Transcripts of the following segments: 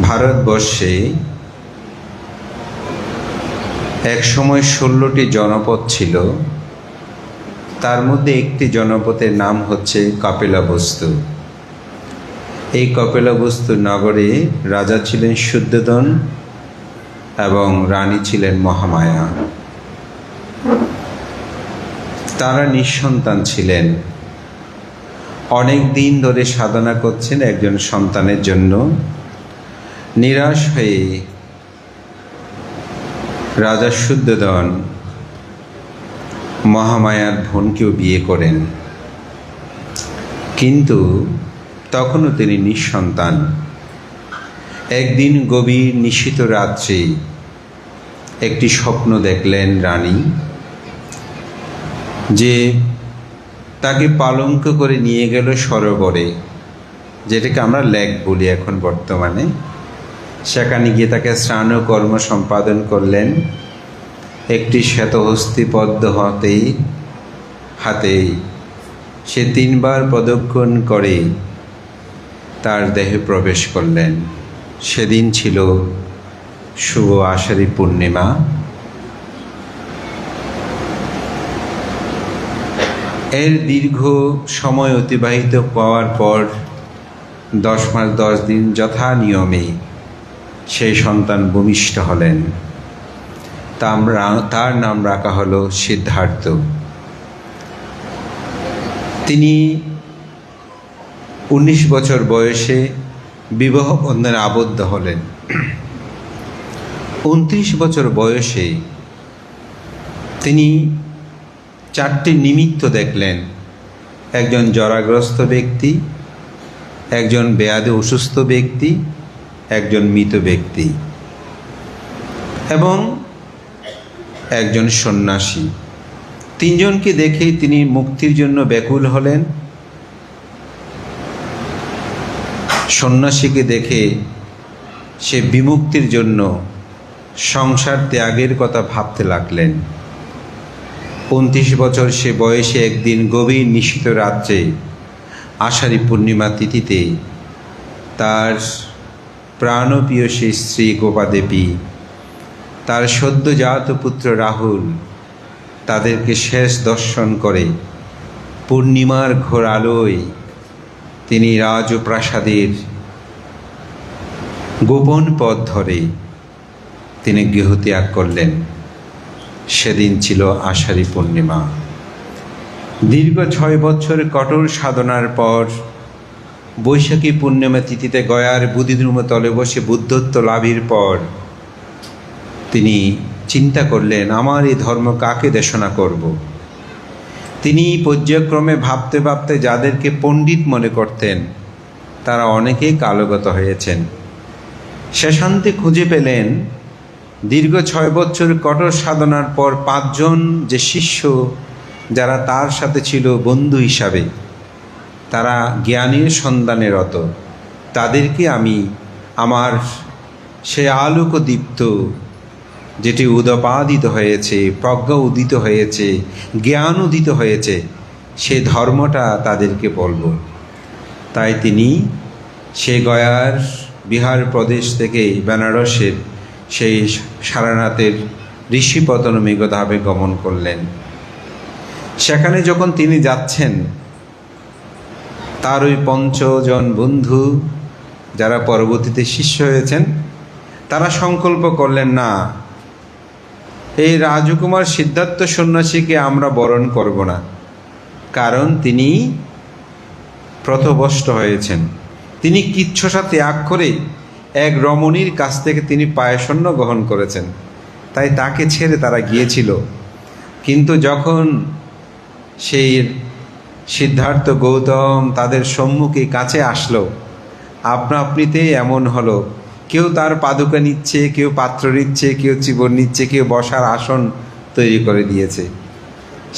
ভারতবর্ষে এক সময় 16টি জনপদ ছিল। তার মধ্যে একটি জনপদের নাম হচ্ছে কপিলবস্তু। এই কপিলবস্তু নগরে রাজা ছিলেন শুদ্ধোদন এবং রানী ছিলেন মহামায়া। তারা নিঃসন্তান ছিলেন। অনেক দিন ধরে সাধনা করছেন একজন সন্তানের জন্য। নিরাশ হয়ে রাজা শুদ্ধোদন মহামায়ার বোনকেও বিয়ে করেন, কিন্তু তখনও তিনি নিঃসন্তান। একদিন গভীর নিশীথ রাত্রে একটি স্বপ্ন দেখলেন রানী, যে তাকে পালঙ্ক করে নিয়ে গেল সরোবরে, যেটাকে আমরা লেক বলি এখন বর্তমানে। সেখানে গিয়ে তাকে স্নান ও কর্ম সম্পাদন করলেন। একটি শ্বেতহস্তি পদ্ম হাতে সে 3 বার প্রদক্ষিণ করে তার দেহে প্রবেশ করলেন। সেদিন ছিল শুভ আষাঢ়ী পূর্ণিমা। এর দীর্ঘ সময় অতিবাহিত হওয়ার পর 10 মাস 10 দিন যথা নিয়মে সেই সন্তান ভূমিষ্ঠ হলেন। তার নাম রাখা হলো সিদ্ধার্থ। তিনি 19 বছর বয়সে বিবাহ বন্ধনে আবদ্ধ হলেন। 29 বছর বয়সে তিনি 4টি নিমিত্ত দেখলেন। একজন জরাগ্রস্ত ব্যক্তি, একজন বেয়াদে অসুস্থ ব্যক্তি, একজন মৃত ব্যক্তি এবং একজন সন্ন্যাসী। 3 জনকে দেখে তিনি মুক্তির জন্য ব্যাকুল হলেন। সন্ন্যাসীকে দেখে সে বিমুক্তির জন্য সংসার ত্যাগের কথা ভাবতে লাগলেন। 29 বছর সে বয়সে একদিন গভীর নিশীথ রাত্রে আষাঢ়ী পূর্ণিমা তিথিতে তার প্রাণপ্রিয় সেই স্ত্রী গোপাদেবী, তার সদ্যজাত পুত্র রাহুল, তাদেরকে শেষ দর্শন করে পূর্ণিমার ঘোর আলোয় তিনি রাজপ্রাসাদের গোপন পথ ধরে তিনি গৃহত্যাগ করলেন। সেদিন ছিল আষাঢ়ী পূর্ণিমা। দীর্ঘ 6 বছর কঠোর সাধনার পর বৈশাখী পূর্ণিমা তিথিতে গয়ার বোধিদ্রুম তলে বসে বুদ্ধত্ব লাভের পর তিনি চিন্তা করলেন, আমার এই ধর্ম কাকে দেশনা করব। তিনি পর্যায়ক্রমে ভাবতে ভাবতে যাদেরকে পণ্ডিত মনে করতেন তারা অনেকেই কালগত হয়েছেন। শেষান্তে খুঁজে পেলেন, দীর্ঘ 6 বছর কঠোর সাধনার পর 5 জন যে শিষ্য যারা তার সাথে ছিল বন্ধু হিসাবে, তারা জ্ঞানের সন্ধানে রত। তাদেরকে আমি আমার সে আলোকদীপ্ত যেটি উদপাদিত হয়েছে, প্রজ্ঞা উদিত হয়েছে, জ্ঞান উদিত হয়েছে, সে ধর্মটা তাদেরকে বলবো। তাই তিনি সে গয়ার বিহার প্রদেশ থেকে বেনারসের সেই সারনাথের ঋষিপতনমিগধামে গমন করলেন। সেখানে যখন তিনি যাচ্ছেন, তার ওই 5 জন বন্ধু যারা পরবর্তীতে শিষ্য হয়েছেন, তারা সংকল্প করলেন, না, এই রাজকুমার সিদ্ধার্থ সন্ন্যাসীকে আমরা বরণ করব না, কারণ তিনি পথভ্রষ্ট হয়েছেন। তিনি কিচ্ছসা ত্যাগ করে এক রমণীর কাছ থেকে তিনি পায়সন্য গ্রহণ করেছেন, তাই তাকে ছেড়ে তারা গিয়েছিল। কিন্তু যখন সেই সিদ্ধার্থ গৌতম তাদের সম্মুখে কাছে আসলো, আপনা আপনিতেই এমন হলো, কেউ তার পাদুকা নিচ্ছে, কেউ পাত্র নিচ্ছে, কেউ চিবর নিচ্ছে, কেউ বসার আসন তৈরি করে দিয়েছে।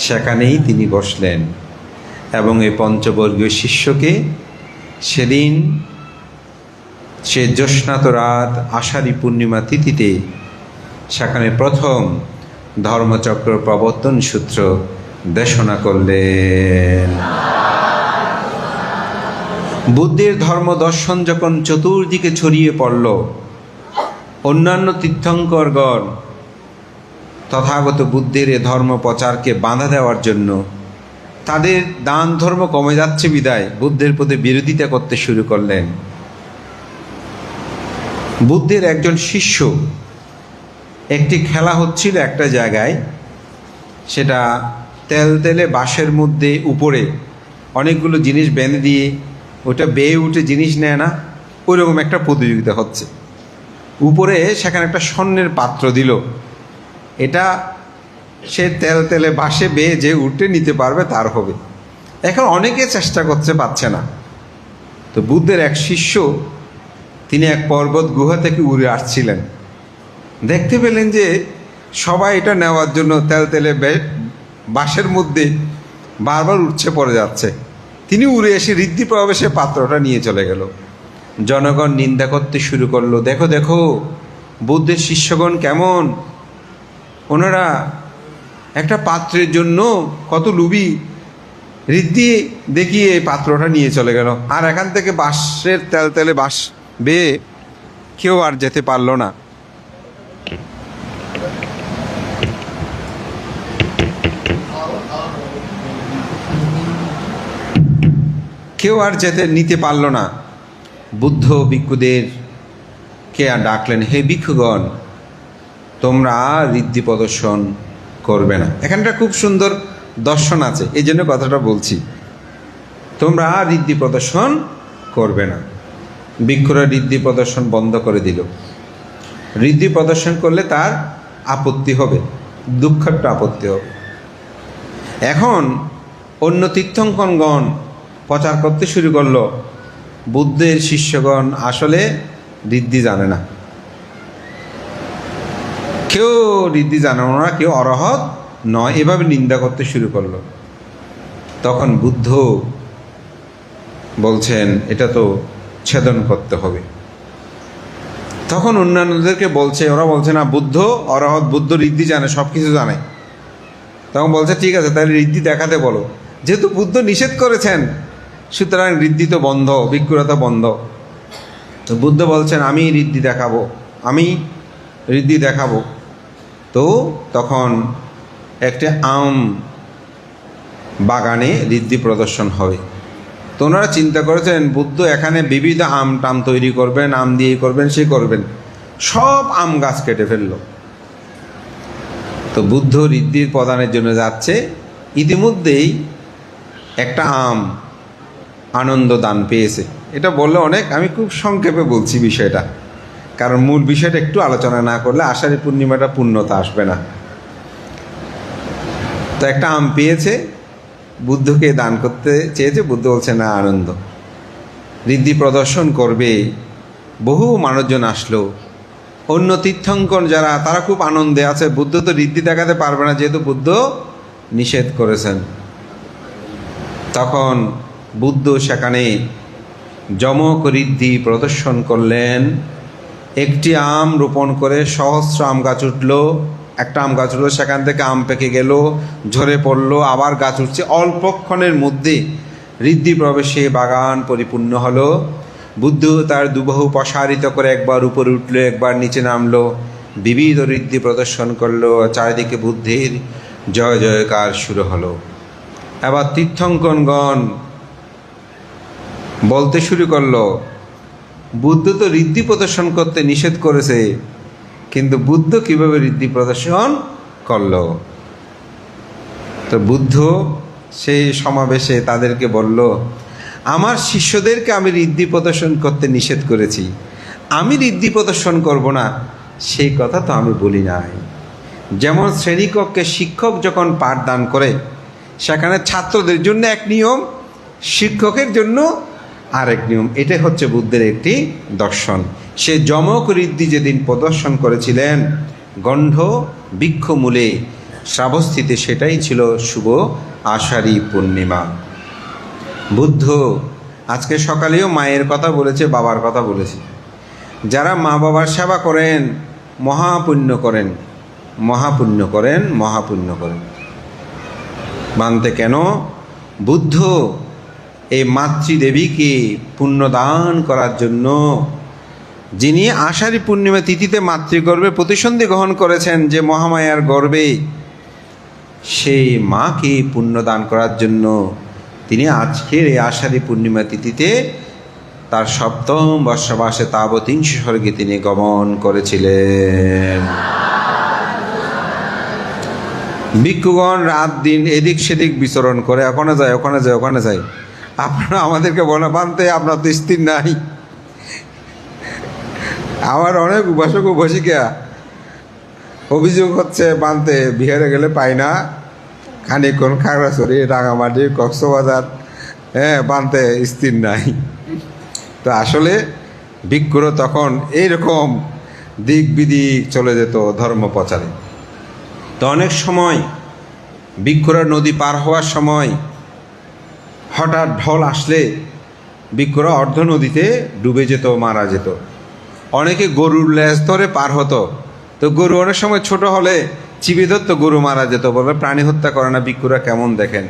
সেখানেই তিনি বসলেন এবং এই পঞ্চবর্গীয় শিষ্যকে সেদিন সে জ্যোৎস্নাত রাত আষাঢ়ী পূর্ণিমা তিথিতে সেখানে প্রথম ধর্মচক্র প্রবর্তন সূত্র দেশনা করলেন। বুদ্ধের ধর্ম দর্শন যখন চতুর্দিকে ছড়িয়ে পড়ল, অন্যান্য তীর্থঙ্করগণ তথাগত বুদ্ধের এ ধর্ম প্রচারকে বাধা দেওয়ার জন্য তাদের দান ধর্ম কমে যাচ্ছে বিদায় বুদ্ধের প্রতি বিরোধিতা করতে শুরু করলেন। বুদ্ধের একজন শিষ্য, একটি খেলা হচ্ছিল একটা জায়গায়, সেটা তেলে বাঁশের মধ্যে উপরে অনেকগুলো জিনিস বেঁধে দিয়ে ওটা বেয়ে উঠে জিনিস নেয় না, ওইরকম একটা প্রতিযোগিতা হচ্ছে। উপরে সেখানে একটা স্বর্ণের পাত্র দিল, এটা সে তেলে বাঁশে বেয়ে যে উঠে নিতে পারবে তার হবে। এখন অনেকে চেষ্টা করছে, পাচ্ছে না। তো বুদ্ধের এক শিষ্য, তিনি এক পর্বত গুহা থেকে উড়ে আসছিলেন, দেখতে পেলেন যে সবাই এটা নেওয়ার জন্য তেলে বাঁশের মধ্যে বারবার উঠছে পড়ে যাচ্ছে। তিনি উড়ে এসে ঋদ্ধি প্রবেশে পাত্রটা নিয়ে চলে গেল। জনগণ নিন্দা করতে শুরু করলো, দেখো দেখো বুদ্ধের শিষ্যগণ কেমন, ওনারা একটা পাত্রের জন্য কত লুবি, ঋদ্ধি দেখিয়ে পাত্রটা নিয়ে চলে গেল। আর এখান থেকে বাঁশের তেলে বাঁশ বেয়ে কেউ আর যেতে পারল না। কেউ আর নিতে পারল না। বুদ্ধ ভিক্ষুদেরকে আর ডাকলেন, হে ভিক্ষুগণ, তোমরা আর ঋদ্ধি প্রদর্শন করবে না। এখানটা খুব সুন্দর দর্শন আছে, এই জন্য কথাটা বলছি। তোমরা আর ঋদ্ধি প্রদর্শন করবে না। ভিক্ষুরা ঋদ্ধি প্রদর্শন বন্ধ করে দিল। ঋদ্ধি প্রদর্শন করলে তার আপত্তি হবে, দুঃখটা আপত্তি হবে। এখন অন্য তীর্থঙ্করগণ প্রচার করতে শুরু করলো, বুদ্ধের শিষ্যগণ আসলে ঋদ্ধি জানে না, কেউ ঋদ্ধি জানে না, কেউ অরহৎ নয়, এভাবে নিন্দা করতে শুরু করলো। তখন বুদ্ধ বলছেন, এটা তো ছেদন করতে হবে। তখন অন্যান্যদেরকে বলছে, ওরা বলছে না বুদ্ধ অরহৎ, বুদ্ধ ঋদ্ধি জানে, সব কিছু জানে। তখন বলছে, ঠিক আছে, তাহলে ঋদ্ধি দেখাতে বলো। যেহেতু বুদ্ধ নিষেধ করেছেন, সুতরাং ঋদ্ধি তো বন্ধ, ভিক্ষুরা তো বন্ধ। তো বুদ্ধ বলছেন, আমি ঋদ্ধি দেখাবো, আমি ঋদ্ধি দেখাবো। তো তখন একটা আম বাগানে ঋদ্ধি প্রদর্শন হবে। তো ওনারা চিন্তা করেছেন, বুদ্ধ এখানে বিবিধ আম টাম তৈরি করবেন, আম দিয়েই করবেন, সে করবেন, সব আম গাছ কেটে ফেলল। তো বুদ্ধ ঋদ্ধির প্রদানের জন্য যাচ্ছে, ইতিমধ্যেই একটা আম আনন্দ দান পেয়েছে। এটা বললে অনেক, আমি খুব সংক্ষেপে বলছি বিষয়টা, কারণ মূল বিষয়টা একটু আলোচনা না করলে আষাঢ়ী পূর্ণিমাটা পূর্ণতা আসবে না। তো একটা আম পেয়েছে, বুদ্ধকে দান করতে চেয়েছে। বুদ্ধ বলছে, না, আনন্দ, ঋদ্ধি প্রদর্শন করবে। বহু মানুষজন আসলো, অন্য তীর্থঙ্কর যারা, তারা খুব আনন্দে আছে। বুদ্ধ তো ঋদ্ধি দেখাতে পারবে না, যেহেতু বুদ্ধ নিষেধ করেছেন। তখন বুদ্ধ সেখানে যমক ঋদ্ধি প্রদর্শন করলেন। একটি আম রোপণ করে সহস্র আম গাছ উঠল। একটা আম গাছ উঠলো, সেখান থেকে আম পেকে গেল, ঝরে পড়লো, আবার গাছ উঠছে। অল্পক্ষণের মধ্যে ঋদ্ধি প্রবেশে বাগান পরিপূর্ণ হলো। বুদ্ধ তার দুবাহু প্রসারিত করে একবার উপরে উঠলো, একবার নিচে নামলো, বিবিধ ঋদ্ধি প্রদর্শন করলো। চারিদিকে বুদ্ধের জয় জয়কার শুরু হলো। এবার তীর্থঙ্করগণ বলতে শুরু করলো, বুদ্ধ তো ঋদ্ধি প্রদর্শন করতে নিষেধ করেছে, কিন্তু বুদ্ধ কিভাবে ঋদ্ধি প্রদর্শন করল? তো বুদ্ধ সেই সমাবেশে তাদেরকে বলল, আমার শিষ্যদেরকে আমি ঋদ্ধি প্রদর্শন করতে নিষেধ করেছি, আমি ঋদ্ধি প্রদর্শন করব না সেই কথা তো আমি বলি নাই। যেমন শ্রেণীকক্ষে শিক্ষক যখন পাঠদান করে, সেখানে ছাত্রদের জন্য এক নিয়ম, শিক্ষকের জন্য আরেক নিয়ম। এটাই হচ্ছে বুদ্ধের একটি দর্শন। সে যমক ঋদ্ধি যেদিন প্রদর্শন করেছিলেন গণ্ড বৃক্ষমূলে শ্রাবস্তিতে, সেটাই ছিল শুভ আষাঢ়ী পূর্ণিমা। বুদ্ধ আজকে সকালেও মায়ের কথা বলেছে, বাবার কথা বলেছে। যারা মা বাবার সেবা করেন মহাপুণ্য করেন, মহাপুণ্য করেন, মহাপুণ্য করেন। মানতে কেন? বুদ্ধ এই মাতৃদেবীকে পুণ্যদান করার জন্য, যিনি আষাঢ়ী পূর্ণিমা তিথিতে মাতৃগর্ভে প্রতিসন্ধি গ্রহণ করেছেন যে মহামায়ার গর্ভে, সেই মাকে পুণ্যদান করার জন্য তিনি আজকের এই আষাঢ়ী পূর্ণিমা তিথিতে তার সপ্তম বর্ষবাসে তাবতীংশ স্বর্গে তিনি গমন করেছিলেন। ভিক্ষুগণ রাত দিন এদিক সেদিক বিচরণ করে, ওখানে যায় ওখানে যায় ওখানে যায়। আপনারা আমাদেরকে বলে বানতে আপনার তো স্থির নাই। আমার অনেক উপাসক উপাসিকা অভিযোগ হচ্ছে বানতে বিহারে গেলে পাই না, খানিকক্ষণ খাগড়াছড়ি, রাঙামাটি, কক্সবাজার, বানতে স্থির নাই। তো আসলে ভিক্ষুরও তখন এইরকম দিক বিদিক চলে যেত ধর্ম প্রচারে। তো অনেক সময় ভিক্ষুরা নদী পার হওয়ার সময় হঠাৎ ঢল আসলে ভিক্ষুরা অর্ধ নদীতে ডুবে যেত, মারা যেত। অনেকে গরুর লেজ ধরে পার হতো, তো গরু অনেক সময় ছোট হলে চিবিয়ে ধরতো, গরু মারা যেত। বলবে প্রাণী হত্যা করে না, ভিক্ষুরা কেমন দেখেন।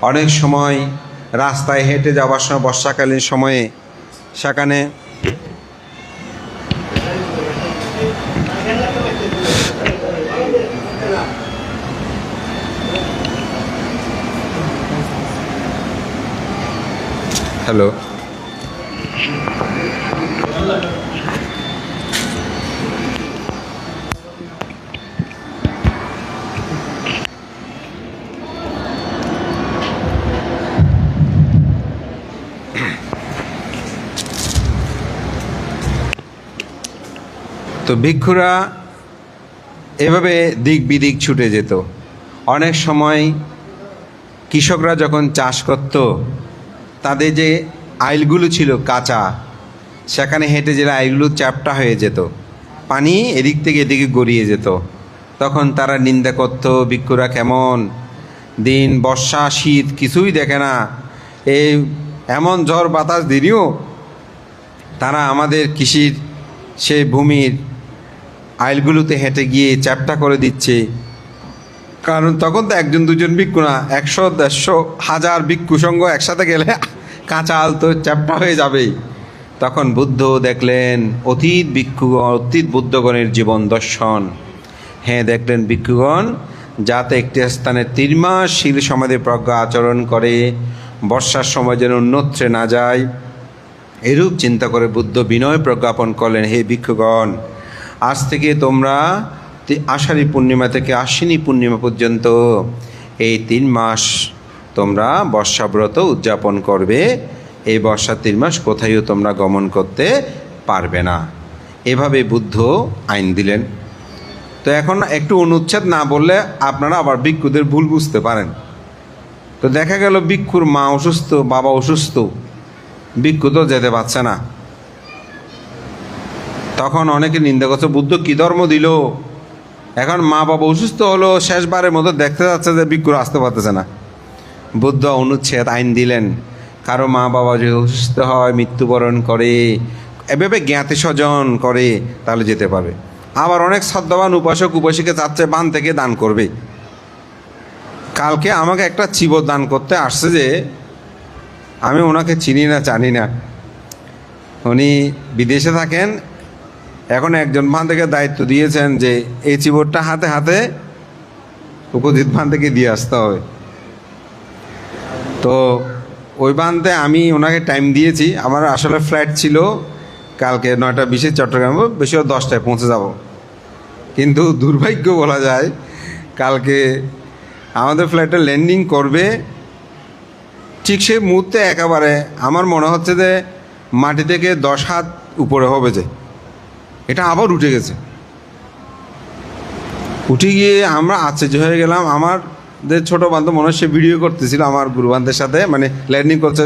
অনেক সময় রাস্তায় হেঁটে যাওয়ার সময় বর্ষাকালীন সময়ে সেখানে হ্যালো তো ভিক্ষুরা এভাবে দিক বিদিক ছুটে যেত। অনেক সময় কৃষকরা যখন চাষ করত, তাদের যে আইলগুলো ছিল কাঁচা, সেখানে হেঁটে গেলে আইলগুলো চ্যাপ্টা হয়ে যেত, পানি এদিক থেকে এদিকে গড়িয়ে যেত। তখন তারা নিন্দা করত, ভিক্ষুরা কেমন দিন, বর্ষা শীত কিছুই দেখে না, এই এমন ঝড় বাতাস দিলেও তারা আমাদের কৃষির সেই ভূমির আইলগুলোতে হেঁটে গিয়ে চ্যাপ্টা করে দিচ্ছে। কারণ তখন তো একজন দুজন ভিক্ষু না, 100, 150, 1000 ভিক্ষু সঙ্গ একসাথে গেলে কাঁচা আল তো চ্যাপ্টা হয়ে যাবেই। তখন বুদ্ধ দেখলেন অতীত বুদ্ধগণের জীবন দর্শন। হ্যাঁ, দেখলেন ভিক্ষুগণ যাতে একটি স্থানে 3 মাস শীল সমাধি প্রজ্ঞা আচরণ করে, বর্ষার সময় যেন অন্যত্রে না যায়, এরূপ চিন্তা করে বুদ্ধ বিনয় প্রজ্ঞাপন করলেন, হে ভিক্ষুগণ, আজ থেকে তোমরা আষাঢ়ী পূর্ণিমা থেকে আশ্বিনী পূর্ণিমা পর্যন্ত এই 3 মাস তোমরা বর্ষাব্রত উদযাপন করবে। এই বর্ষা 3 মাস কোথায়ও তোমরা গমন করতে পারবে না। এভাবে বুদ্ধ আইন দিলেন। তো এখন একটু অনুচ্ছেদ না বললে আপনারা আবার ভিক্ষুদের ভুল বুঝতে পারেন। তো দেখা গেল ভিক্ষুর মা অসুস্থ, বাবা অসুস্থ, ভিক্ষু তো যেতে পারছে না। তখন অনেকে নিন্দা করছে, বুদ্ধ কি ধর্ম দিল, এখন মা বাবা অসুস্থ হলো, শেষবারের মতো দেখতে যাচ্ছে যে ভিক্ষুর আসতে পারতেছে না। বুদ্ধ অনুচ্ছেদ আইন দিলেন, কারো মা বাবা যদি অসুস্থ হয়, মৃত্যুবরণ করে, এভাবে জ্ঞাতি স্বজন করে, তাহলে যেতে পারবে। আবার অনেক শ্রদ্ধাবান উপাসক উপাসিকা চাচ্ছে বান থেকে দান করবে। কালকে আমাকে একটা চিবর দান করতে আসছে, যে আমি ওনাকে চিনি না জানি না, উনি বিদেশে থাকেন। এখন একজন ভান থেকে দায়িত্ব দিয়েছেন যে এই চিবরটা হাতে হাতে উপস্থিত ভান থেকে দিয়ে আসতে হবে। তো ওই বানতে আমি ওনাকে টাইম দিয়েছি। আমার আসলে ফ্লাইট ছিল কালকে 9:20 চট্টগ্রাম, বেশি 10টায় পৌঁছে যাব। কিন্তু দুর্ভাগ্য বলা যায়, কালকে আমাদের ফ্লাইটটা ল্যান্ডিং করবে, ঠিক সেই মুহূর্তে একেবারে আমার মনে হচ্ছে যে মাটি থেকে 10 হাত উপরে হবে, যে এটা আবার উঠে গেছে। উঠে গিয়ে আমরা আশ্চর্য হয়ে গেলাম। আমাদের ছোটো বান্ধব মনে হয় সে ভিডিও করতেছিল আমার গুরুবান্ধের সাথে, মানে ল্যান্ডিং করছে,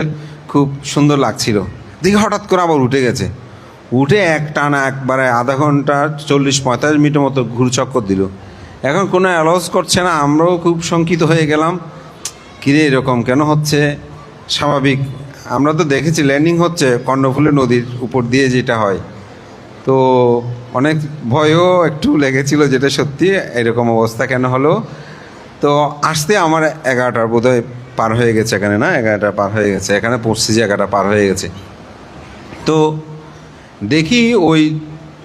খুব সুন্দর লাগছিল। দেখি হঠাৎ করে আবার উঠে গেছে। উঠে এক টানা একবারে আধা ঘন্টা 40-45 মিনিটের মতো ঘুরচক্কর দিল। এখন কোনো অ্যালাউন্স করছে না। আমরাও খুব শঙ্কিত হয়ে গেলাম, কিরে এরকম কেন হচ্ছে। স্বাভাবিক, আমরা তো দেখেছি ল্যান্ডিং হচ্ছে কর্ণফুলী নদীর উপর দিয়ে, যেটা হয়। তো অনেক ভয়ও একটু লেগেছিল, যেটা সত্যি এরকম অবস্থা কেন হলো। তো আসতে আমার 11টার বোধহয় পার হয়ে গেছে এখানে, না 11টা পার হয়ে গেছে, এখানে পড়ছি যে 11টা পার হয়ে গেছে। তো দেখি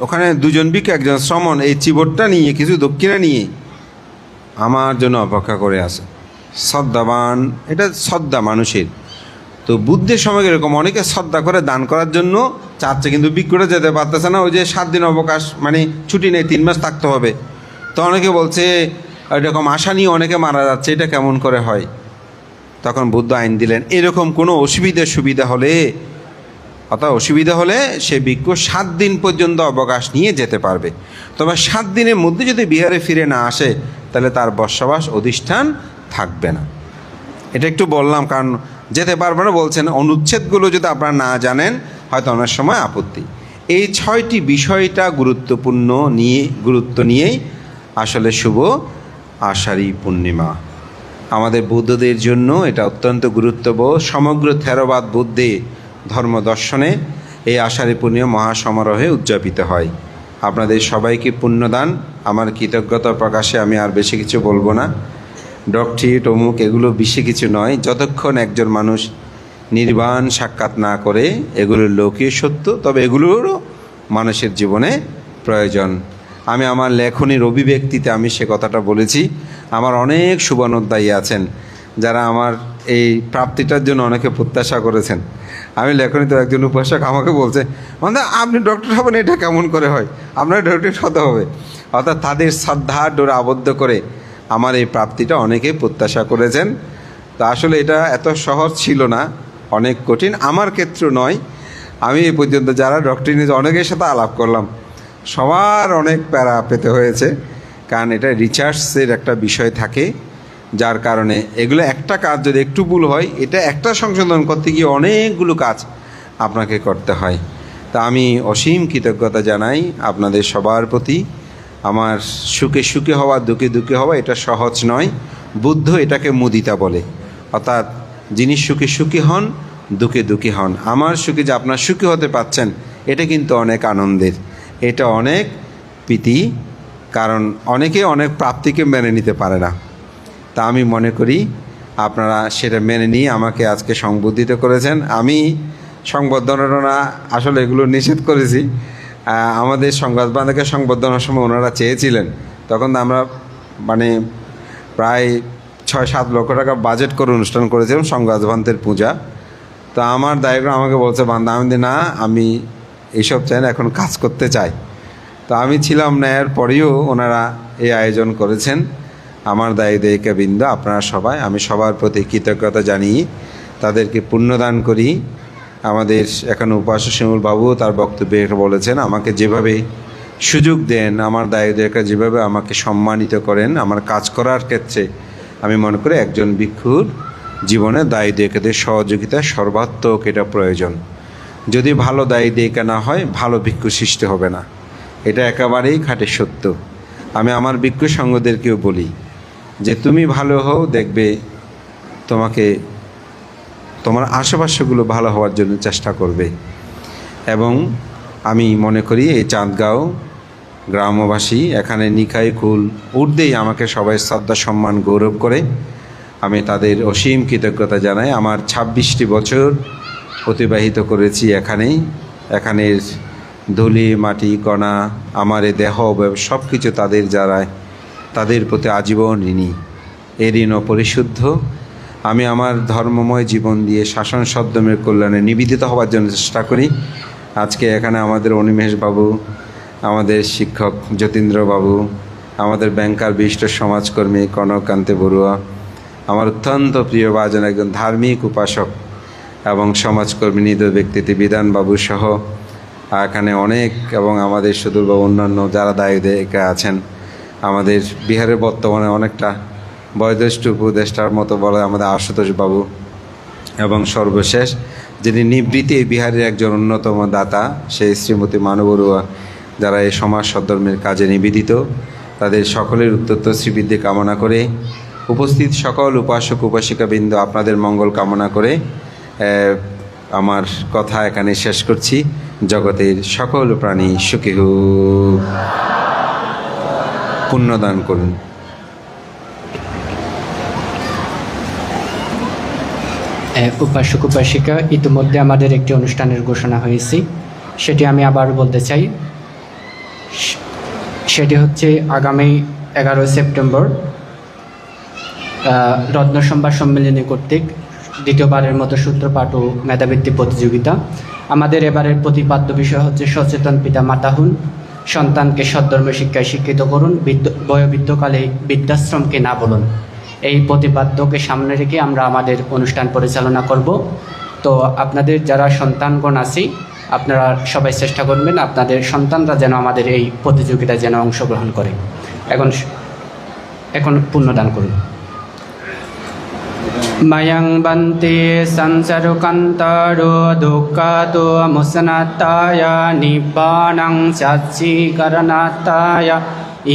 ওখানে দুজন ভিক্ষু, একজন শ্রমণ এই চিবরটা নিয়ে কিছু দক্ষিণা নিয়ে আমার জন্য অপেক্ষা করে আছে। শ্রদ্ধাবান, এটা শ্রদ্ধা মানুষের। তো বুদ্ধের সময় এরকম অনেকে শ্রদ্ধা করে দান করার জন্য চাচ্ছে, কিন্তু ভিক্ষুরা যেতে পারতেছে না। ওই যে 7 দিন অবকাশ, মানে ছুটি নেই, 3 মাস থাকতে হবে। তো অনেকে বলছে এরকম আশা নিয়ে অনেকে মারা যাচ্ছে, এটা কেমন করে হয়? তখন বুদ্ধ আইন দিলেন, এরকম কোনো অসুবিধা হলে সে ভিক্ষু 7 দিন পর্যন্ত অবকাশ নিয়ে যেতে পারবে। তবে 7 দিনের মধ্যে যদি বিহারে ফিরে না আসে, তাহলে তার বসবাস অধিষ্ঠান থাকবে না। এটা একটু বললাম, কারণ যেতে পারবে না বলছেন, অনুচ্ছেদগুলো যদি আপনারা না জানেন হয়তো অনেক সময় আপত্তি। এই 6টি বিষয়টা গুরুত্ব নিয়েই আসলে শুভ আষাঢ়ী পূর্ণিমা আমাদের বৌদ্ধদের জন্য এটা অত্যন্ত গুরুত্বপূর্ণ। সমগ্র থেরবাদ বুদ্ধে ধর্ম দর্শনে এই আষাঢ়ী পূর্ণিমা মহাসমারোহে উদযাপিত হয়। আপনাদের সবাইকে পুণ্যদান, আমার কৃতজ্ঞতা প্রকাশে আমি আর বেশি কিছু বলবো না। ডক্টরেট অমুক এগুলো বেশি কিছু নয়, যতক্ষণ একজন মানুষ নির্বাণ সাক্ষাৎ না করে, এগুলো লৌকিক সত্য, তবে এগুলোরও মানুষের জীবনে প্রয়োজন। আমি আমার লেখনীর অভিব্যক্তিতে আমি সে কথাটা বলেছি। আমার অনেক শুভানুধ্যায়ী আছেন যারা আমার এই প্রাপ্তিটার জন্য অনেকে প্রত্যাশা করেছেন। আমি লেখনীতে একজন উপাসক আমাকে বলছে, মানে আপনি ডক্টর হবেন, এটা কেমন করে হয়, আপনার ডক্টরেট হতে হবে। অর্থাৎ তাদের শ্রদ্ধার ডোরে আবদ্ধ করে আমার এই প্রাপ্তিটা অনেকেই প্রত্যাশা করেছেন। তো আসলে এটা এত সহজ ছিল না, অনেক কঠিন। আমার ক্ষেত্র নয়, আমি এই পর্যন্ত যারা ডক্টরি নিয়ে অনেকের সাথে আলাপ করলাম, সবার অনেক প্যারা পেতে হয়েছে, কারণ এটা রিসার্চের একটা বিষয় থাকে, যার কারণে এগুলো একটা কাজ যদি একটু ভুল হয়, এটা একটা সংশোধন করতে গিয়ে অনেকগুলো কাজ আপনাকে করতে হয়। তা আমি অসীম কৃতজ্ঞতা জানাই আপনাদের সবার প্রতি। আমার সুখে সুখে হওয়া, দুঃখে দুঃখে হওয়া এটা সহজ নয়। বুদ্ধ এটাকে মুদিতা বলে, অর্থাৎ যিনি সুখে সুখী হন, দুঃখে দুঃখী হন। আমার সুখে যে আপনার সুখী হতে পারছেন, এটা কিন্তু অনেক আনন্দের, এটা অনেক প্রীতি, কারণ অনেকে অনেক প্রাপ্তিকে মেনে নিতে পারে না। তা আমি মনে করি আপনারা সেটা মেনে নিয়ে আমাকে আজকে সংবর্ধিত করেছেন। আমি সংবর্ধনা আসলে এগুলো নিষেধ করেছি। আমাদের সংবাদবান্ধবকে সংবর্ধনার সময় ওনারা চেয়েছিলেন, তখন আমরা মানে প্রায় 6-7 লক্ষ টাকা বাজেট করে অনুষ্ঠান করেছিলাম সংবাদবান্ধবের পূজা। তো আমার দায়গ্রাম আমাকে বলছে, বান্দা আমি না, আমি এইসব চাই না, এখন কাজ করতে চাই। তো আমি ছিলাম না, এর পরেও ওনারা এই আয়োজন করেছেন। আমার দায়িকা বৃন্দ, আপনারা সবাই, আমি সবার প্রতি কৃতজ্ঞতা জানিয়ে তাদেরকে পুণ্যদান করি। আমাদের এখানে উপাসক শিমুল বাবু তার বক্তব্যে বলেছেন, আমাকে যেভাবে সুযোগ দেন, আমার দায়িকা যেভাবে আমাকে সম্মানিত করেন আমার কাজ করার ক্ষেত্রে, আমি মনে করি একজন ভিক্ষুর জীবনে দায়িকাদের সহযোগিতা সর্বাত্মক এটা প্রয়োজন। যদি ভালো দায়িকা না হয়, ভালো ভিক্ষু সৃষ্টি হবে না, এটা একেবারেই খাঁটি সত্য। আমি আমার ভিক্ষু সঙ্গদেরকেও বলি যে তুমি ভালো হও, দেখবে তোমার আশেপাশেগুলো ভালো হওয়ার জন্য চেষ্টা করবে। এবং আমি মনে করি এই চাঁদগাঁও গ্রামবাসী, এখানে নিকাই কুল ঊর্ধ্বেই আমাকে সবাই শ্রদ্ধা সম্মান গৌরব করে, আমি তাদের অসীম কৃতজ্ঞতা জানাই। আমার 26টি বছর অতিবাহিত করেছি এখানের ধুলি মাটি কণা, আমার এই দেহ সব কিছু তাদের প্রতি আজীবন ঋণী। এই ঋণ অপরিশুদ্ধ। আমি আমার ধর্মময় জীবন দিয়ে শাসন সদ্যমের কল্যাণে নিবেদিত হওয়ার জন্য চেষ্টা করি। আজকে এখানে আমাদের অনিমেষ বাবু, আমাদের শিক্ষক যতীন্দ্র বাবু, আমাদের ব্যাংকার বিশিষ্ট সমাজকর্মী কনককান্তি বড়ুয়া, আমার অত্যন্ত প্রিয় বাজন একজন ধার্মিক উপাসক এবং সমাজকর্মী নিদ ব্যক্তিত্ব বিধানবাবু সহ এখানে অনেক, এবং আমাদের সুদূরবাবু অন্যান্য যারা দায়িকা আছেন। আমাদের বিহারের বর্তমানে অনেকটা বয়োজ্যেষ্ঠ উপদেষ্টার মতো বলে আমাদের আশুতোষ বাবু, এবং সর্বশেষ যিনি নিবৃত্তি এই বিহারের একজন অন্যতম দাতা, সেই শ্রীমতী মানু বড়ুয়া, যারা এই সমাজ সদ্ধর্মের কাজে নিবেদিত, তাদের সকলের উত্তর শ্রীবৃদ্ধি কামনা করে উপস্থিত সকল উপাসক উপাসিকাবৃন্দ আপনাদের মঙ্গল কামনা করে আমার কথা এখানে শেষ করছি। জগতের সকল প্রাণী সুখী হোক, পুণ্যদান করুন। উপাসক উপাসিকা, ইতিমধ্যে আমাদের একটি অনুষ্ঠানের ঘোষণা হয়েছে, সেটি আমি আবার বলতে চাই। সেটি হচ্ছে আগামী 11 সেপ্টেম্বর রত্ন সম্ভার সম্মেলনী কর্তৃক দ্বিতীয়বারের মতো সূত্রপাঠ ও মেধাবৃত্তি প্রতিযোগিতা। আমাদের এবারের প্রতিপাদ্য বিষয় হচ্ছে সচেতন পিতা মাতা হন, সন্তানকে সদ্ধর্মে শিক্ষায় শিক্ষিত করুন, বয়োবৃদ্ধকালে বৃদ্ধাশ্রমকে না বলুন। এই প্রতিপাদ্যকে সামনে রেখে আমরা আমাদের অনুষ্ঠান পরিচালনা করব। তো আপনাদের যারা সন্তানগণ আছি, আপনারা সবাই চেষ্টা করবেন আপনাদের সন্তানরা যেন আমাদের এই প্রতিযোগিতায় যেন অংশগ্রহণ করে। এখন পুণ্যদান করুন। মায়াং বান্তে সংসারকান্তরো দুঃখাতো মুসনাত্তায় নিব্বাণং চাচ্চিকরণাত্তায়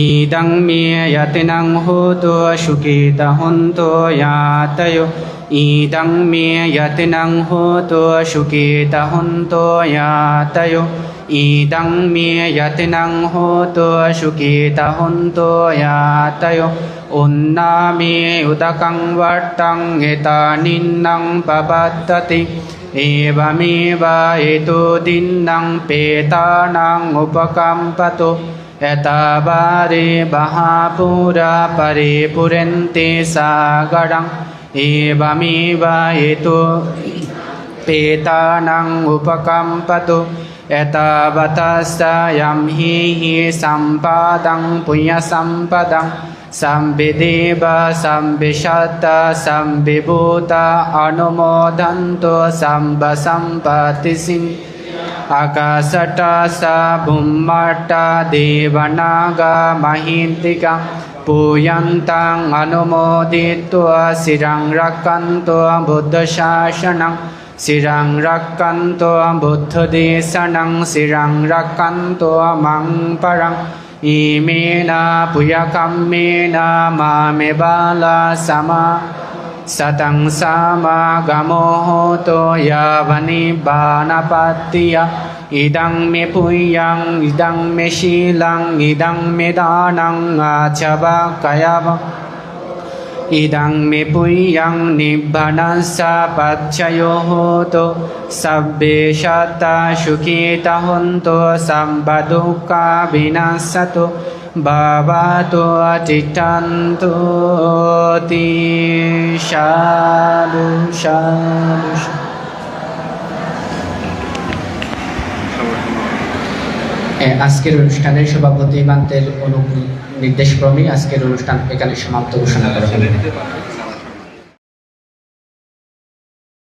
ইদং মে যতিনং হোতো সুখিতা হন্তো ইয়াতয়ো ইদং মে যতিনং হোতো সুখিতা হন্তো ইয়াতয়ো ইদং মে যতিনং হোতো সুখিতা হন্তো ইয়াতয়ো উন্নামে উদকং বর্তং এতানিন্নং পবদ্ধতি এবমেবা এতো দিন্নং পেতানাং উপকম্পতো এতাবারে বাহাপুরা পরে পুরন্তে সাগরং এবমেবা এতো পেতানাং উপকম্পতো এতাবতস্যয়ং হি সম্পদং পুণ্যসম্পদং সম্বিদেব সম্বিশত সম্বিভূত অনুমোদন্তু সম্পতিসিং আকাশট স ভূম্মট দেবনাগ মহিন্দিকা পূয়ন্তাং অনুমোদিত্বা শিরং রক্ষন্তু বুদ্ধশাসনং শিরং রক্ষন্তু বুদ্ধদেশনং শিরং রক্ষন্তু মং পরং ইমেন পুয়কম্মেন মামে বালা সমা সতং সমাগমো হোতো যবনিব্বাণপত্তিয়া ইদং মে পুয়ং ইদং মে শীলং ইদং মে দানং আচবকয়ব ইদং মে পুয়ং নিব্বাণস্য পচ্ছয়ো হোতো সব্বে সত্তা সুখিতা হন্তো সম্পদুঃখা বিনাশতো ভবতো অতিষ্ঠন্তু সাধু সাধু। আজকের অনুষ্ঠানের সভাপতি বান্তের নির্দেশক্রমে আজকের অনুষ্ঠান এখানে সমাপ্ত ঘোষণা করা হলো।